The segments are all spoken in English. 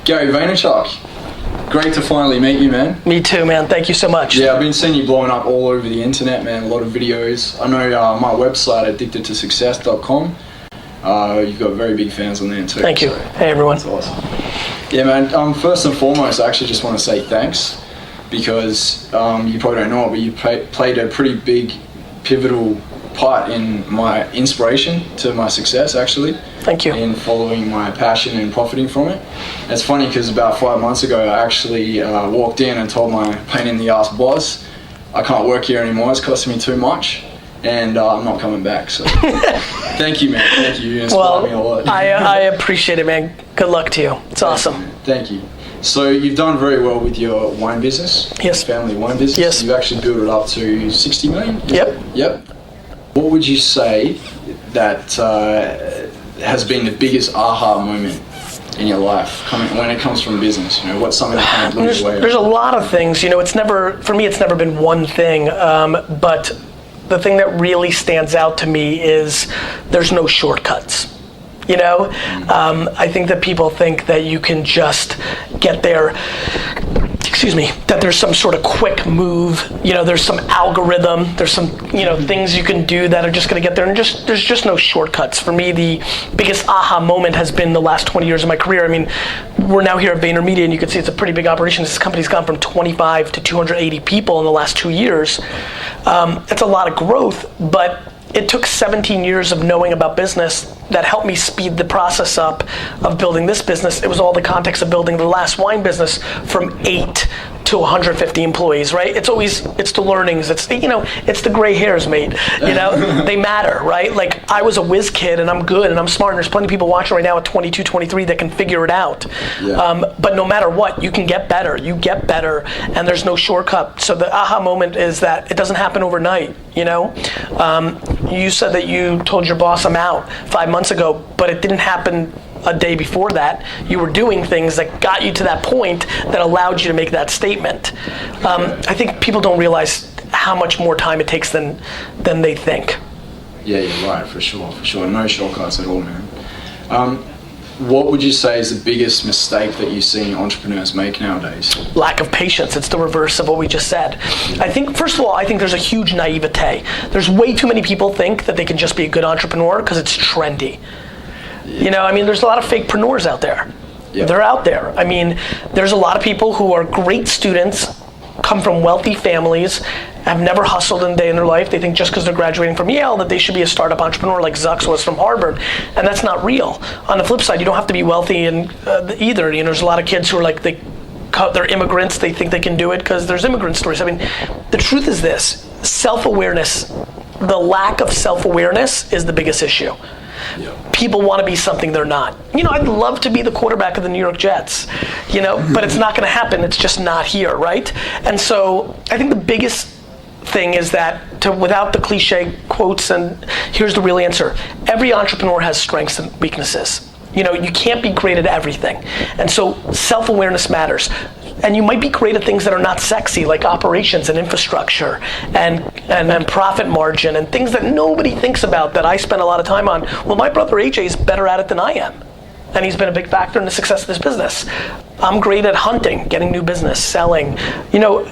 Gary Vaynerchuk, great to finally meet you, man. Me too, man. Thank you so much. Yeah, I've been seeing you blowing up all over the internet, man. A lot of videos. I know my website, addictedtosuccess.com. You've got very big fans on there too. Thank you. Hey, everyone. That's awesome. Yeah, man. First and foremost, I actually just want to say thanks because you probably don't know it, but you played a pretty big, pivotal part in my inspiration to my success, actually. Thank you. In following my passion and profiting from it. It's funny because about 5 months ago, I actually walked in and told my pain in the ass boss, I can't work here anymore, it's costing me too much, and I'm not coming back. So thank you, man. Thank you. You inspired me a lot. I appreciate it, man. Good luck to you. It's awesome. Thank you. So you've done very well with your wine business. Yes. Family wine business. Yes. You've actually built it up to 60 million. Yep. What would you say that has been the biggest aha moment in your life when it comes from business? You know, what's something that kind of blew you away? There's a lot of things. You know, it's never been one thing. But the thing that really stands out to me is there's no shortcuts. You know, I think that people think that you can just get there. That there's some sort of quick move, you know, there's some algorithm, there's some, you know, things you can do that are just going to get there, and there's just no shortcuts. For me, the biggest aha moment has been the last 20 years of my career. I mean, we're now here at VaynerMedia, and you can see it's a pretty big operation. This company's gone from 25 to 280 people in the last 2 years. It's a lot of growth, but it took 17 years of knowing about business that helped me speed the process up of building this business. It was all the context of building the last wine business from 8 to 150 employees, right? It's the learnings, it's the gray hairs, mate. You know, they matter, right? Like, I was a whiz kid and I'm good and I'm smart, and there's plenty of people watching right now at 22, 23 that can figure it out. Yeah. But no matter what, you can get better. You get better, and there's no shortcut. So the aha moment is that it doesn't happen overnight, you know? You said that you told your boss I'm out 5 months ago, but it didn't happen a day before that. You were doing things that got you to that point that allowed you to make that statement. I think people don't realize how much more time it takes than they think. Yeah, you're right, for sure. No shortcuts at all, man. What would you say is the biggest mistake that you see entrepreneurs make nowadays? Lack of patience. It's the reverse of what we just said. I think, first of all, there's a huge naivete. There's way too many people think that they can just be a good entrepreneur because it's trendy. Yeah. You know, I mean, there's a lot of fakepreneurs out there. Yep. They're out there. I mean, there's a lot of people who are great students, come from wealthy families, have never hustled in a day in their life. They think just because they're graduating from Yale that they should be a startup entrepreneur like Zucks was from Harvard, and that's not real. On the flip side, you don't have to be wealthy and either. You know, there's a lot of kids who are like, they're immigrants. They think they can do it because there's immigrant stories. I mean, the truth is this: self-awareness, the lack of self-awareness is the biggest issue. Yep. People want to be something they're not. You know, I'd love to be the quarterback of the New York Jets, you know, but it's not going to happen. It's just not here, right? And so I think the biggest thing is that, without the cliche quotes, and here's the real answer: every entrepreneur has strengths and weaknesses. You know, you can't be great at everything. And so self-awareness matters. And you might be great at things that are not sexy, like operations and infrastructure and profit margin and things that nobody thinks about that I spend a lot of time on. Well, my brother AJ is better at it than I am. And he's been a big factor in the success of this business. I'm great at hunting, getting new business, selling. You know,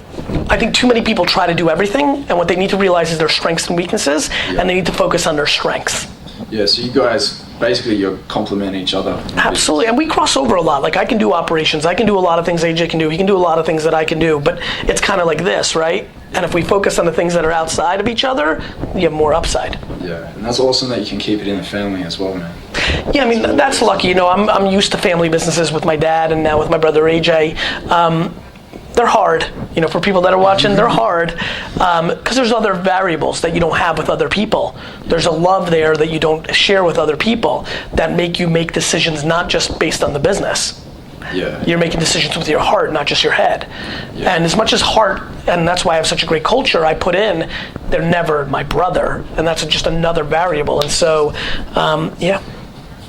I think too many people try to do everything, and what they need to realize is their strengths and weaknesses, and they need to focus on their strengths. Yeah, so you guys, basically, you complement each other. Absolutely, and we cross over a lot. Like, I can do operations, I can do a lot of things AJ can do, he can do a lot of things that I can do, but it's kind of like this, right? And if we focus on the things that are outside of each other, you have more upside. Yeah, and that's awesome that you can keep it in the family as well, man. Yeah, I mean, that's lucky. You know, I'm used to family businesses with my dad and now with my brother AJ. They're hard, you know, for people that are watching, they're hard, because there's other variables that you don't have with other people. There's a love there that you don't share with other people that make you make decisions not just based on the business. Yeah. You're making decisions with your heart, not just your head. Yeah. And as much as heart, and that's why I have such a great culture I put in, they're never my brother, and that's just another variable. And so, yeah.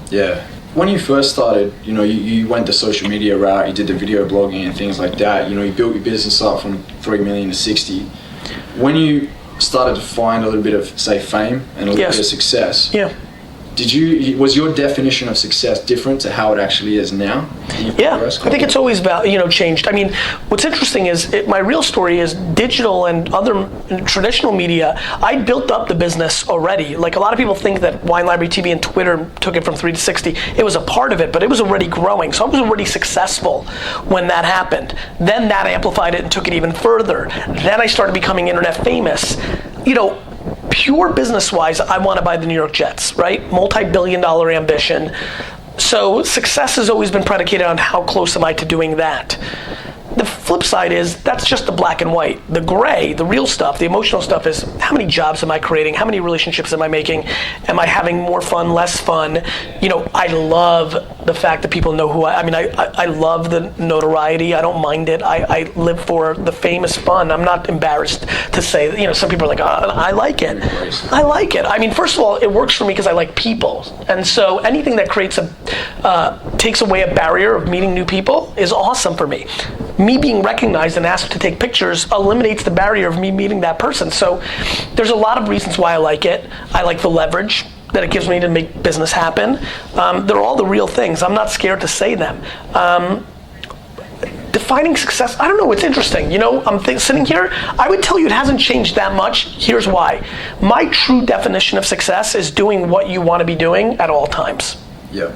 Yeah. When you first started, you know, you went the social media route, you did the video blogging and things like that. You know, you built your business up from 3 million to 60. When you started to find a little bit of, say, fame and a little bit of success, was your definition of success different to how it actually is now? Yeah, I think it's always changed. I mean, what's interesting is my real story is digital and other traditional media. I built up the business already. Like a lot of people think that Wine Library TV and Twitter took it from 3 to 60. It was a part of it, but it was already growing. So I was already successful when that happened. Then that amplified it and took it even further. Then I started becoming internet famous. Pure business-wise, I want to buy the New York Jets, right? Multi-billion-dollar ambition. So success has always been predicated on how close am I to doing that. The flip side is that's just the black and white. The gray, the real stuff, the emotional stuff is how many jobs am I creating? How many relationships am I making? Am I having more fun, less fun? I love the fact that people know who I love the notoriety. I don't mind it. I live for the famous fun. I'm not embarrassed to say, some people are like, I like it. I like it. I mean, first of all, it works for me because I like people. And so anything that takes away a barrier of meeting new people is awesome for me. Me being recognized and asked to take pictures eliminates the barrier of me meeting that person. So there's a lot of reasons why I like it. I like the leverage that it gives me to make business happen. They're all the real things. I'm not scared to say them. Defining success, I don't know, it's interesting. I'm sitting here, I would tell you it hasn't changed that much. Here's why. My true definition of success is doing what you want to be doing at all times. Yeah.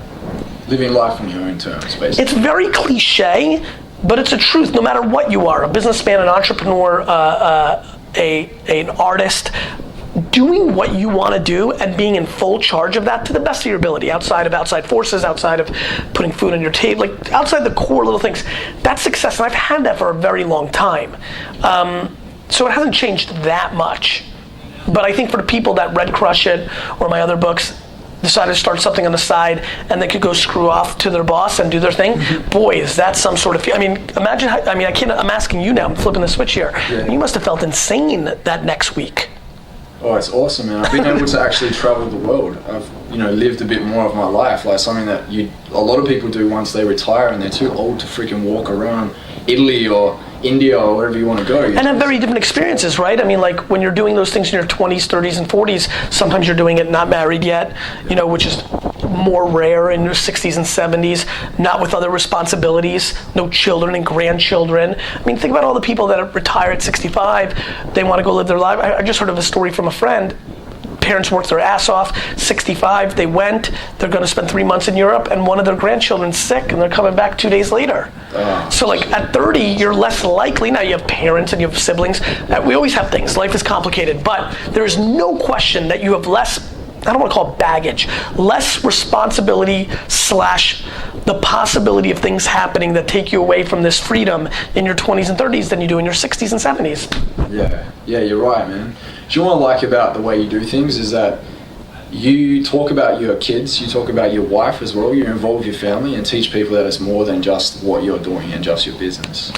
Living life on your own terms, basically. It's very cliche, but it's a truth. No matter what you are, a businessman, an entrepreneur, an artist, doing what you want to do and being in full charge of that to the best of your ability, outside of outside forces, outside of putting food on your table, like outside the core little things, that's success. And I've had that for a very long time. So it hasn't changed that much. But I think for the people that read Crush It or my other books, decided to start something on the side and they could go screw off to their boss and do their thing, boy, is that some sort of, imagine how, I'm asking you now, I'm flipping the switch here. Yeah. You must have felt insane that next week. Oh, it's awesome, man. I've been able to actually travel the world. I've, lived a bit more of my life, like something that a lot of people do once they retire and they're too old to freaking walk around Italy or India or wherever you want to go. And have very different experiences, right? Like when you're doing those things in your 20s, 30s, and 40s, sometimes you're doing it not married yet, which is more rare in your 60s and 70s, not with other responsibilities, no children and grandchildren. Think about all the people that retire at 65, they want to go live their life. I just heard of a story from a friend. Parents worked their ass off, 65, they went, they're going to spend 3 months in Europe, and one of their grandchildren's sick, and they're coming back 2 days later. So at 30, you're less likely, now you have parents and you have siblings, we always have things, life is complicated, but there is no question that you have less, I don't want to call it baggage, less responsibility / the possibility of things happening that take you away from this freedom in your 20s and 30s than you do in your 60s and 70s. Yeah, you're right, man. Do you know what I like about the way you do things is that you talk about your kids, you talk about your wife as well, you involve your family and teach people that it's more than just what you're doing and just your business.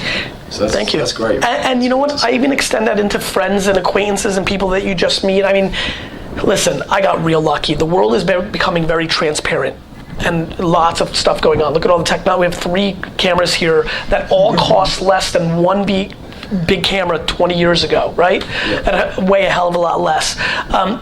So Thank you. That's great. And you know what, I even extend that into friends and acquaintances and people that you just meet. Listen, I got real lucky. The world is becoming very transparent and lots of stuff going on. Look at all the technology. We have 3 cameras here that all cost less than one big camera 20 years ago, right? Yeah. And weigh a hell of a lot less.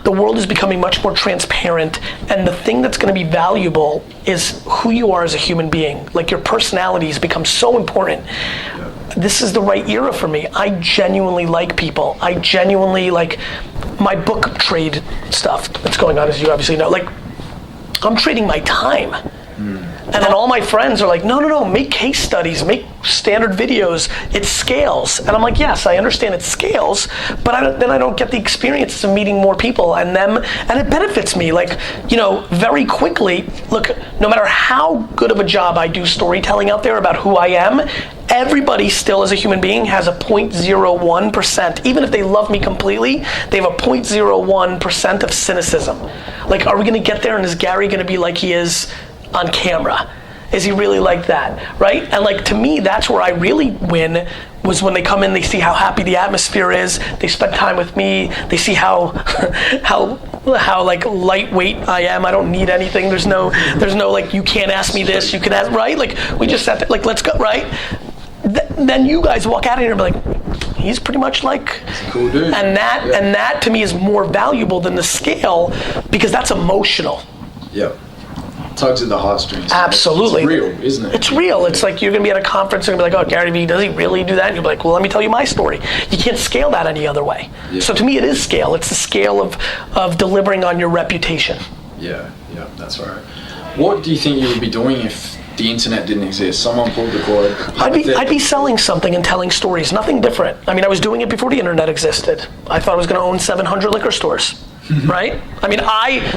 The world is becoming much more transparent, and the thing that's going to be valuable is who you are as a human being. Like your personality has become so important. Yeah. This is the right era for me. I genuinely like people. I genuinely like my book trade stuff that's going on, as you obviously know. Like, I'm trading my time. And then all my friends are like, no, make case studies, make standard videos, it scales. And I'm like, yes, I understand it scales, but then I don't get the experience of meeting more people and it benefits me. Very quickly, look, no matter how good of a job I do storytelling out there about who I am, everybody still as a human being has a 0.01%. Even if they love me completely, they have a 0.01% of cynicism. Like, are we gonna get there and is Gary gonna be like he is on camera? Is he really like that, right? And to me, that's where I really win, was when they come in, they see how happy the atmosphere is, they spend time with me, they see how lightweight I am. I don't need anything. There's no you can't ask me this, you can ask, right? We just sat there, let's go, right? Then you guys walk out of here and be like, he's pretty much like, cool dude. And that to me is more valuable than the scale, because that's emotional. Yeah. Tugs at the heartstrings. Absolutely. It's real, isn't it? It's real. It's like you're going to be at a conference and you're going to be like, oh, Gary Vee, does he really do that? And you'll be like, well, let me tell you my story. You can't scale that any other way. Yeah. So to me, it is scale. It's the scale of delivering on your reputation. Yeah, that's right. What do you think you would be doing if the internet didn't exist? Someone pulled the cord. I'd be selling something and telling stories. Nothing different. I mean, I was doing it before the internet existed. I thought I was going to own 700 liquor stores. Right? I mean,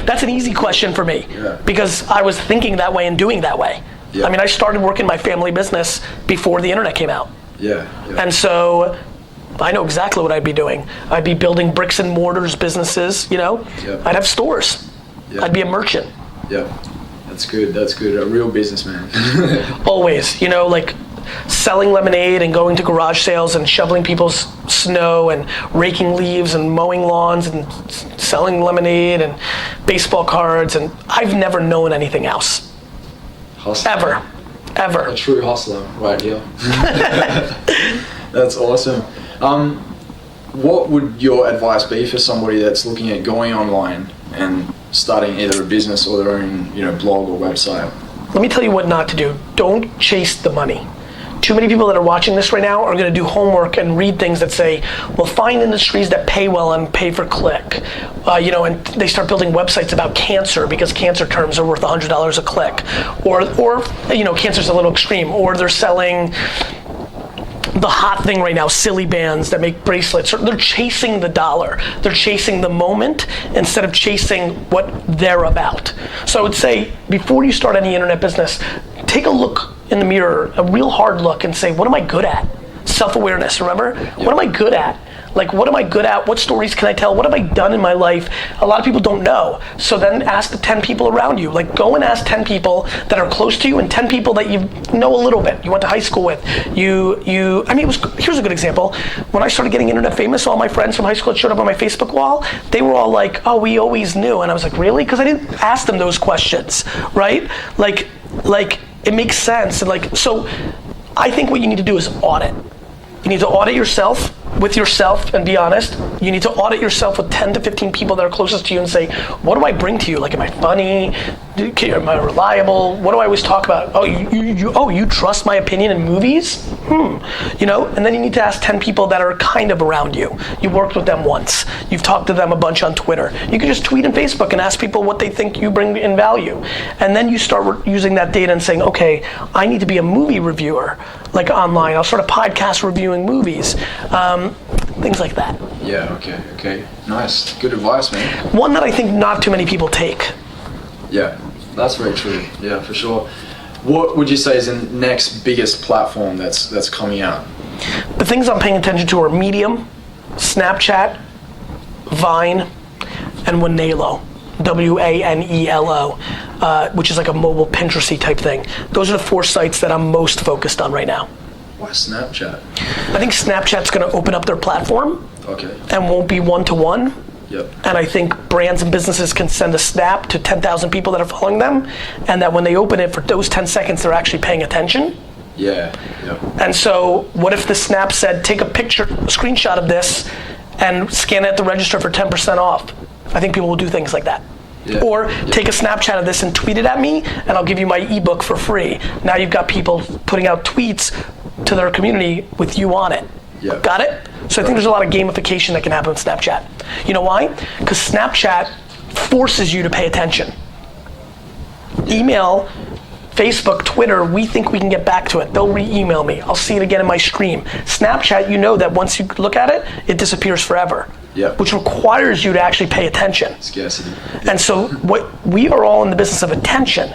that's an easy question for me because I was thinking that way and doing that way. Yeah. I mean, I started working my family business before the internet came out. Yeah. And so I know exactly what I'd be doing. I'd be building bricks and mortars businesses, you know? Yep. I'd have stores. Yep. I'd be a merchant. Yeah. That's good. A real businessman. Always, you know, like selling lemonade and going to garage sales and shoveling people's snow and raking leaves and mowing lawns and selling lemonade and baseball cards, and I've never known anything else. Hustler. Ever. A true hustler right here. That's awesome. What would your advice be for somebody that's looking at going online and starting either a business or their own, blog or website? Let me tell you what not to do. Don't chase the money. Too many people that are watching this right now are going to do homework and read things that say, well, find industries that pay well and pay per click. And they start building websites about cancer because cancer terms are worth $100 a click. Or cancer's a little extreme. Or they're selling the hot thing right now, silly bands that make bracelets. They're chasing the dollar. They're chasing the moment instead of chasing what they're about. So I would say, before you start any internet business, take a look in the mirror, a real hard look, and say, what am I good at? Self-awareness, remember? Yeah. What am I good at? Like, what am I good at? What stories can I tell? What have I done in my life? A lot of people don't know. So then ask the 10 people around you. Like, go and ask 10 people that are close to you and 10 people that you know a little bit. You went to high school with. Here's a good example. When I started getting internet famous, all my friends from high school that showed up on my Facebook wall, they were all like, oh, we always knew. And I was like, really? Because I didn't ask them those questions, right? Like, it makes sense. And so I think what you need to do is audit. You need to audit yourself and be honest. You need to audit yourself with 10 to 15 people that are closest to you and say, what do I bring to you? Like, am I funny? Am I reliable? What do I always talk about? Oh, you trust my opinion in movies? And then you need to ask 10 people that are kind of around you. You worked with them once. You've talked to them a bunch on Twitter. You can just tweet on Facebook and ask people what they think you bring in value. And then you start using that data and saying, okay, I need to be a movie reviewer, like online. I'll start a podcast reviewing movies. Things like that. Yeah, okay. Nice. Good advice, man. One that I think not too many people take. Yeah, that's very true. Yeah, for sure. What would you say is the next biggest platform that's coming out? The things I'm paying attention to are Medium, Snapchat, Vine, and Wanelo. Wanelo, which is like a mobile Pinteresty type thing. Those are the 4 sites that I'm most focused on right now. Why Snapchat? I think Snapchat's going to open up their platform. Okay. And won't be one-to-one. Yep. And I think brands and businesses can send a snap to 10,000 people that are following them, and that when they open it for those 10 seconds, they're actually paying attention. Yeah. Yep. And so what if the snap said, take a screenshot of this and scan it at the register for 10% off? I think people will do things like that. Yeah. Or take a Snapchat of this and tweet it at me, and I'll give you my ebook for free. Now you've got people putting out tweets to their community with you on it. Yeah. Got it? So I think there's a lot of gamification that can happen with Snapchat. You know why? Because Snapchat forces you to pay attention. Email, Facebook, Twitter, we think we can get back to it. They'll re-email me. I'll see it again in my stream. Snapchat, you know that once you look at it, it disappears forever. Yep. Which requires you to actually pay attention. Scarcity. And so we are all in the business of attention.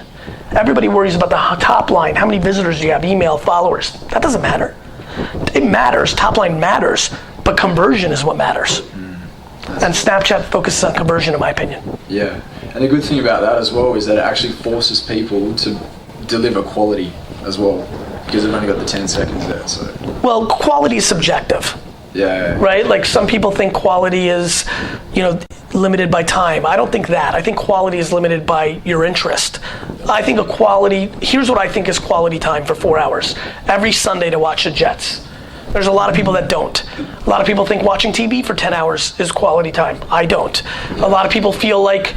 Everybody worries about the top line. How many visitors do you have? Email, followers. That doesn't matter. It matters. Top line matters. But conversion is what matters. And Snapchat focuses on conversion, in my opinion. Yeah. And the good thing about that as well is that it actually forces people to deliver quality as well. Because they've only got the 10 seconds there. So. Well, quality is subjective. Yeah. Right? Like, some people think quality is, limited by time. I don't think that. I think quality is limited by your interest. I think here's what I think is quality time for 4 hours. Every Sunday to watch the Jets. There's a lot of people that don't. A lot of people think watching TV for 10 hours is quality time. I don't. A lot of people feel like,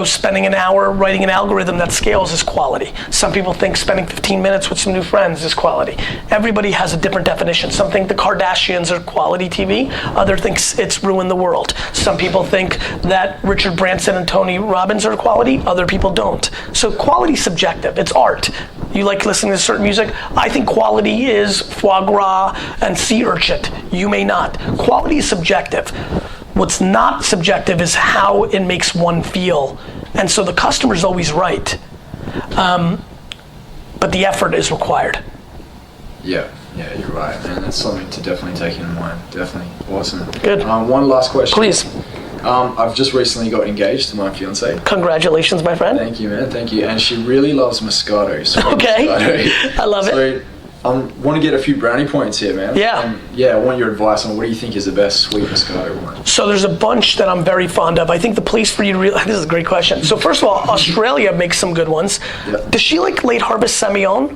spending an hour writing an algorithm that scales is quality. Some people think spending 15 minutes with some new friends is quality. Everybody has a different definition. Some think the Kardashians are quality TV. Other thinks it's ruined the world. Some people think that Richard Branson and Tony Robbins are quality. Other people don't. So quality's subjective. It's art. You like listening to certain music? I think quality is foie gras and sea urchin. You may not. Quality is subjective. What's not subjective is how it makes one feel. And so the customer's always right. But the effort is required. Yeah, you're right, man. That's something to definitely take into mind. Definitely. Awesome. Good. One last question. Please. I've just recently got engaged to my fiance. Congratulations, my friend. Thank you, man. Thank you. And she really loves Moscato. Okay. Moscato. I love it. I want to get a few brownie points here, man. Yeah. I want your advice on what do you think is the best sweet Moscato one? So there's a bunch that I'm very fond of. I think the place for you to realize, this is a great question. So first of all, Australia makes some good ones. Yep. Does she like late harvest Semillon?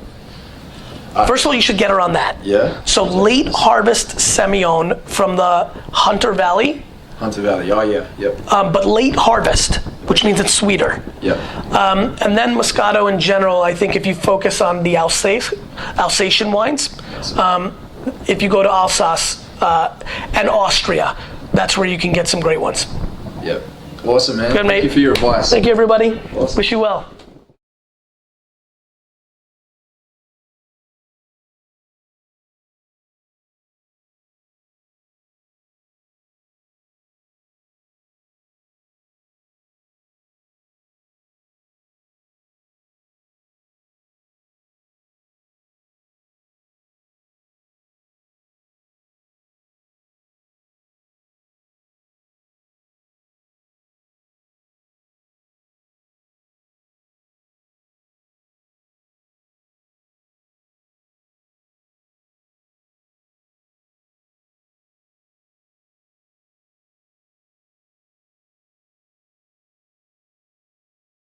First of all, you should get her on that. Yeah. So late harvest Semillon from the Hunter Valley. Hunter Valley, oh yeah, yep. But late harvest, which means it's sweeter. Yep. And then Moscato in general, I think if you focus on the Alsatian wines, if you go to Alsace and Austria, that's where you can get some great ones. Yep. Awesome, man. Good, mate. Thank you for your advice. Thank you, everybody. Awesome. Wish you well.